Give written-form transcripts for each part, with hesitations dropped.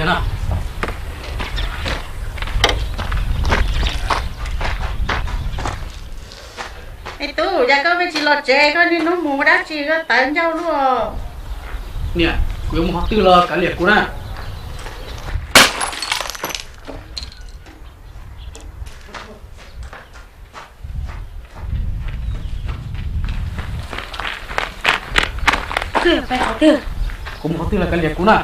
点呢。ไอ้ตู้อยากก็ไปจีรถเจก็นี่น้องหมูได้จีก็ตันเจ้าลูก เนี่ยกูยังมาตื้อเลยกันเหลียกกูนะคือไปเอาตื้อ กูมาตื้อเลยกันเหลียกกูนะ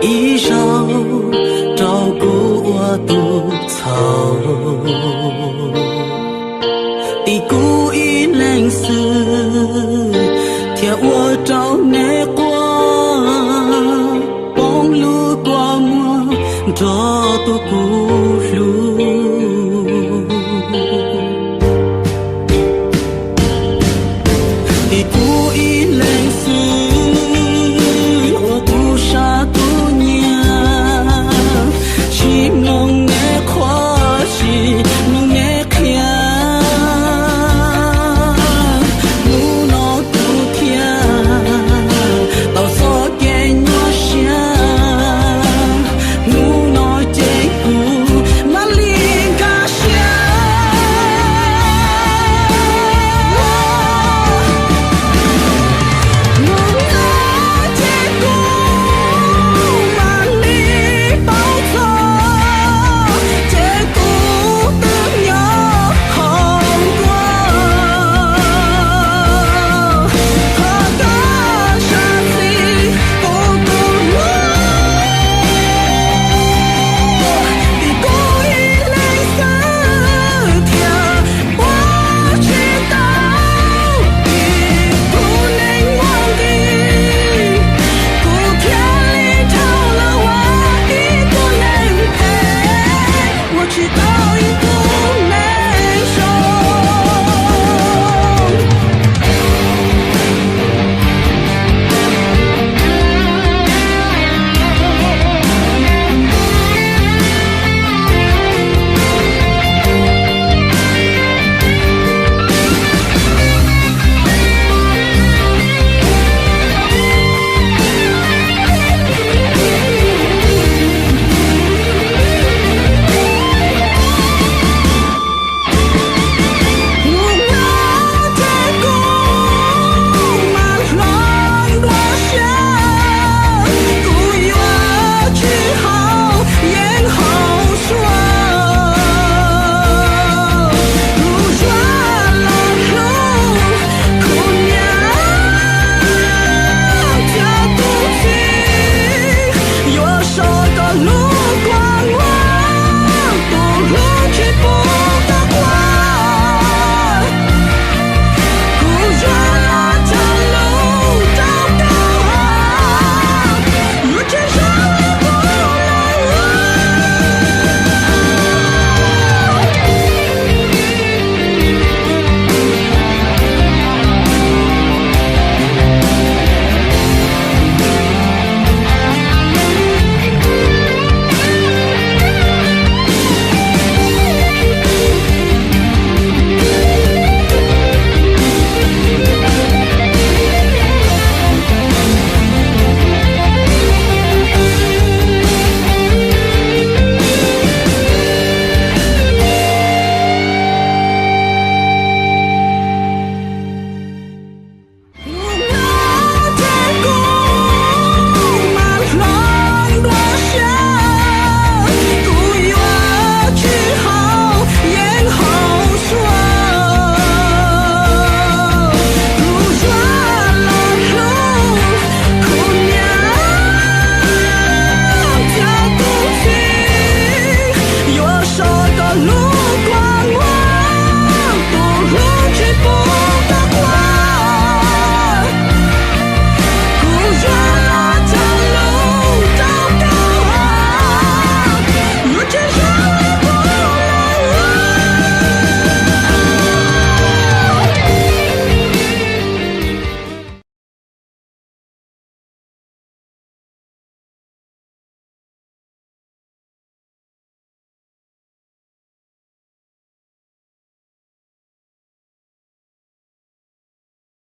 一手照顾我独草，的孤影冷死，贴我照内光，光路光我照不孤路。